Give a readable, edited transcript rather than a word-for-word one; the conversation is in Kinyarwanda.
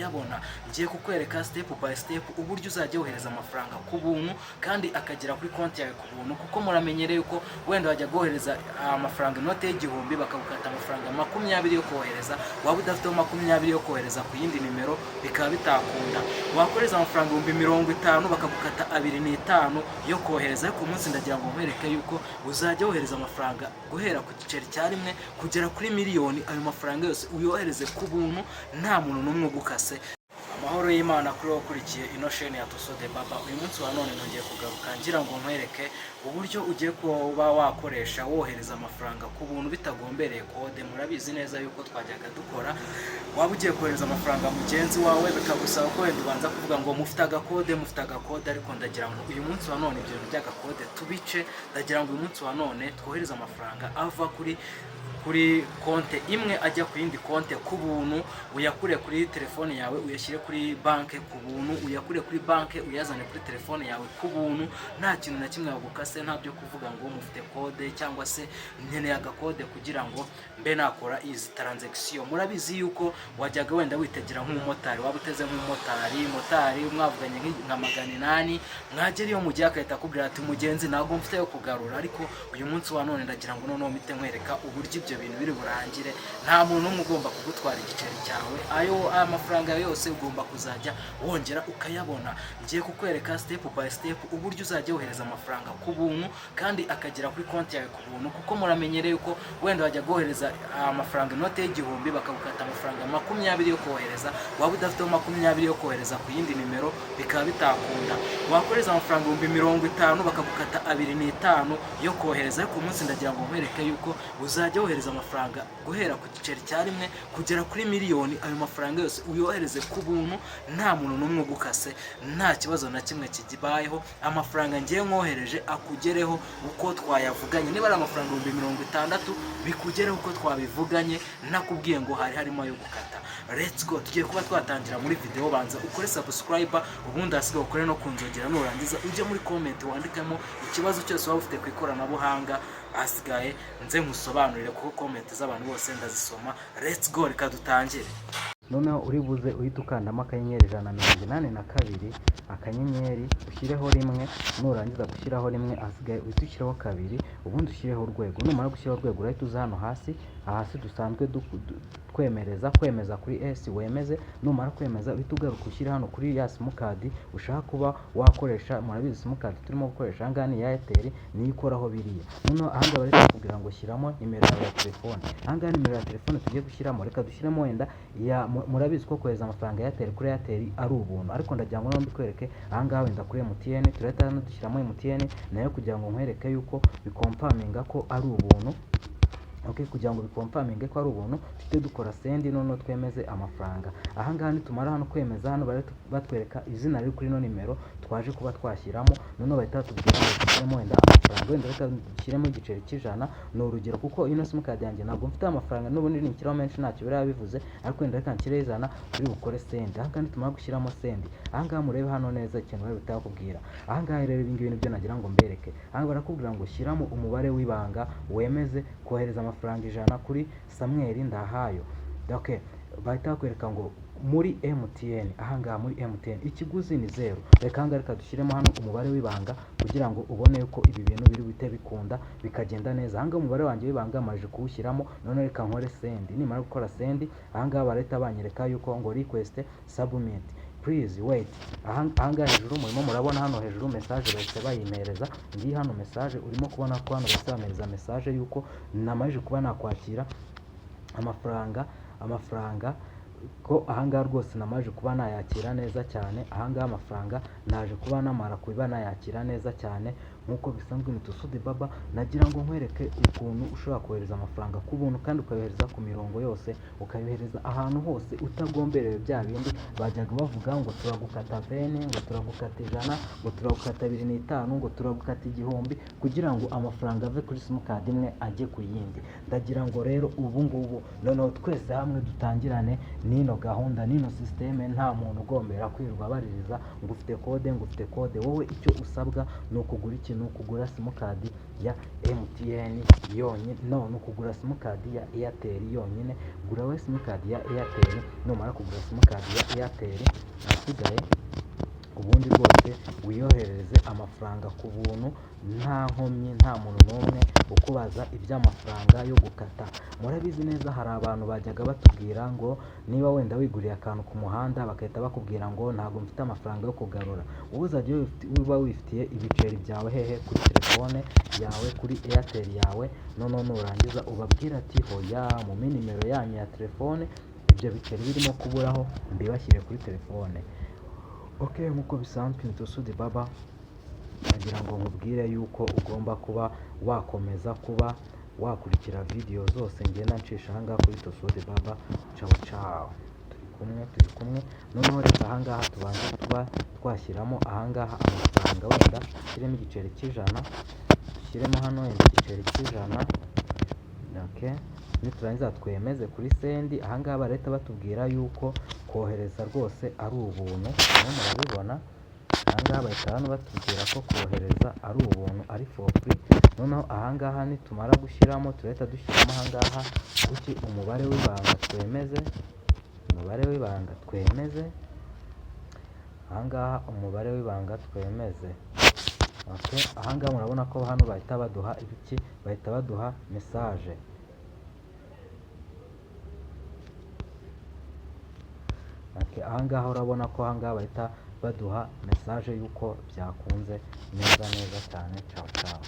ukayabona. Ngiye kukwereka step by step uburyo uzajya wohereza amafaranga ku buntu kandi akagera kuri konti yawe ku buntu, kuko muramenyereye yuko wenda wajya gohereza amafaranga inote y'igihumbi bakagukata amafaranga 20 yo kohereza, waba udafite 20 yo kohereza ku yindi nimero bikaba bitakunda. Wakoreza amafaranga 50 bakagukata 25 yo kohereza, ariko umunsi ndagira ngo nkwereke yuko uzajya wohereza amafaranga guhera ku giceri cya rimwe kugera kuri miliyoni. Ayo mafaranga yose uyohereze ku buntu nta muntu n'umwe ugukase. Amahoro y'Imana kuri wowe ukurikiye ino chaîne ya Tuso the Baba. Uyu munsi wa none nongeye kugaruka ngira ngo nkwereke uburyo ugiye kuba wakoresha wohereza amafaranga ku buntu bitagombereye kode. Murabizi neza yuko twajyaga dukora, waba ugiye kohereza amafaranga mugenzi wawe bikagusaba ko wenda ubanza kuvuga ngo mufite agakode, ariko ndagira ngo uyu munsi wa none ibyo by'agakode tubice. Ndagira ngo uyu munsi wa none twohereza amafaranga ava kuri konte imwe ajya ku yindi konte ku buntu, uyakure kuri telefone yawe uyashyire kuri banke ku buntu, uyakure kuri banke uyazane kuri telefone yawe ku buntu, nta kintu na kimwe wagukase, nta byo kuvuga ngo mufite kode cyangwa se nkeneye agakode kugira ngo mbe nakora izi transaction. Murabizi yuko wajyaga wenda witegera nk'umumotari, waba uteze nk'umumotari mwavuganye nka 800, mwagera iyo mugiye akahita akubwira ati mugenzi ntabwo mfite yo kugarura. Ariko uyu munsi wa none ndagira ngo noneho mpite nkwereka uburyo ibyo bintu biri burangire. Nta muntu n'umwe ugomba kugutwara igiceri cyawe, amafaranga yose ugomba kuzajya wongera ukayabona. Ngiye kukwereka step by step uburyo uzajya wohereza amafaranga ku buntu kandi akagera kuri konti yawe ku buntu, kuko muramenyereye yuko wenda wajya gohereza amafaranga inote y'igihumbi bakagukata amafaranga 20 yo kohereza, waba udafite 20 yo kohereza ku yindi nimero bikaba bitakunda. Wakoreza amafaranga 50 bakagukata 25 yo kohereza, ariko umunsi ndagira ngo nkwereke yuko uzajya wohereza amafaranga guhera ku giceri cya rimwe kugera kuri miliyoni. Ayo mafaranga yose uyohereze ku buntu nta muntu n'umwe ugukase, nta kibazo na kimwe kibayeho. Amafaranga ngiye nkohereje akugereho uko twayavuganye. Niba ari amafaranga 60 bikugereho uko twabivuganye, nakubwiye ngo harimo ayo gukata. Let's go, tugiye kuba twatangira muri video. Banza ukore subscribe, ubundi hasigaye ukore no kunzogera, nurangiza uje muri comment wandikamo ikibazo cyose waba ufite ku ikoranabuhanga, asigaye nze nkusobanurire kuko comment z'abantu bose ndazisoma. Let's go, reka dutangire. Noneho uri buze uhita ukandamo akanyenyeri 182 akanyenyeri ushyireho rimwe, nurangiza gushyiraho rimwe asigaye uhita ushyiraho kabiri, ubundi ushyireho urwego. Numara gushyiraho urwego urahita uza hano hasi dusanzwe kwemeza kuri S wemeze. Numara kwemeza uhita ugaruka ushyira hano kuri ya simukadi ushaka kuba wakoresha. Murabizi simukadi turimo gukoresha ahangaha ni ya Airtel, niyo ikoraho biriya. Noneho ahangaha bari bakubwira ngo shyiramo nimero yawe ya telefone. Ahangaha nimero ya telefone tugiye gushyiramo, reka dushyiremo wenda murabizi ko kohereza amafaranga ya Airtel kuri Airtel ari ubuntu, ariko ndagira ngo mbikwereke ahangaha wenda kuri MTN. Turahita hano dushyiramo MTN nayo kugira ngo nkwereke yuko bikomfaminga ko ari ubuntu. Okay, kugira ngo bikomfaminge ko ari ubuntu tujye dukora send, none twemeze amafaranga. Ahangaha nitumara hano kwemeza, hano batwereka izina riri kuri no nimero twaje kuba twashyiramo. None bahita tubwira ngo dushyiremo wenda amafaranga, wenda reka dushyiremo igiceri cy'ijana ni urugero, kuko ino simukadi yanjye ntabwo mfite amafaranga n'ubundi nishyiraho menshi ntacyo biriya bivuze, ariko wenda reka nshyire izana turi bukore send. Ahangaha nitumara gushyiramo send, ahangaha murebe hano neza ikintu bari butakubwira. Ahangaha rero ibi nibyo nagira ngo mbereke. Ahangaha barakubwira ngo shyiramo umubare w'ibanga wemeze kohereza amafaranga 100 kuri Samuel Ndahayo. Okay, bahita bakwereka ngo muri MTN. Ahangaha muri MTN ikiguzi ni 0. Reka dushyiremo hano umubare w'ibanga kugira ngo ubone yuko ibi bintu biri bite bikunda bikagenda neza. Ahangaha umubare wanjye w'ibanga maje kuwushyiramo. None reka nkore send. Nimara gukora send, ahangaha barahita banyereka yuko ngo request submit, please wait. Ahangaha hejuru murimo murabona hano hejuru message bahise bayimereza. Ngiyi hano message urimo kubona ko hano bahise bamereza message yuko namaje kuba nakwakira amafaranga ko ahangaha rwose namaje kuba nayakira neza cyane. Ahangaha amafaranga naje kuba namara kuba nayakira neza cyane. Nkuko bisanzwe ni Tuso the Baba, nagira ngo nkwereke ukuntu ushobora kohereza amafaranga ku buntu kandi ukayohereza ku mirongo yose, ukayohereza ahantu hose utagomberewe bya bindi bajyaga bavuga ngo turagukata 20, ngo turagukata 100, ngo turagukata 25, ngo turagukata 1000, kugira ngo amafaranga ave kuri simukadi imwe ajye ku yindi. Ndagira ngo rero ubu ngubu noneho twese hamwe dutangirane n'ino gahunda n'ino systeme. Nta muntu ugombera kwirirwa baririza ngo ufite kode. Wowe icyo usabwa ni ukugura ikintu ni ukugura simukadi ya MTN yonyine, no ni ukugura simukadi ya Airtel yonyine. Gura we simukadi ya Airtel, numara kugura simukadi ya Airtel ahasigaye ubundi rwose wiyohereze amafaranga ku buntu, nta nkomyi, nta muntu n'umwe ukubaza iby'amafaranga yo gukata. Murabizi neza hari abantu bajyaga batubwira ngo niba wenda wiguriye akantu ku muhanda bagahita bakubwira ngo ntabwo mfite amafaranga yo kugarura. Wowe uzajya uba wifitiye ibiceri byawe hehe, kuri telefone yawe, kuri Airtel yawe, noneho nurangiza ubabwira ati hoya mumpe nimero yanyu ya telefone, ibyo biceri birimo kuburaho mbibashyire kuri telefone. Ok, nk'uko bisanzwe ni Tusudi Baba, nagira ngo nkubwire yuko ugomba kuba wakomeza kuba wakurikira video zose ngenda ncisha ahangaha kuri Tusudi Baba. Ciao ciao, turi kumwe. Noneho reka ahangaha tubanze tuba twashyiramo ahangaha amafaranga, wenda dushyiremo igiceri cy'ijana, dushyiremo hano igiceri cy'ijana. Ok, niturangiza twemeze kuri sendi. Ahangaha barahita batubwira yuko kohereza rwose ari ubuntu, murabibona ahangaha bahita hano batubwira ko kohereza ari ubuntu, ari for free. Noneho ahangaha nitumara gushyiramo turahita dushyiramo ahangaha kuki umubare w'ibanga twemeze, umubare w'ibanga twemeze, ahangaha umubare w'ibanga twemeze. Ok, ahangaha murabona ko hano bahita baduha ibiki, bahita baduha message. Ahangaha urabona ko ahangaha bahita baduha message yuko byakunze neza cyane. Ciao ciao.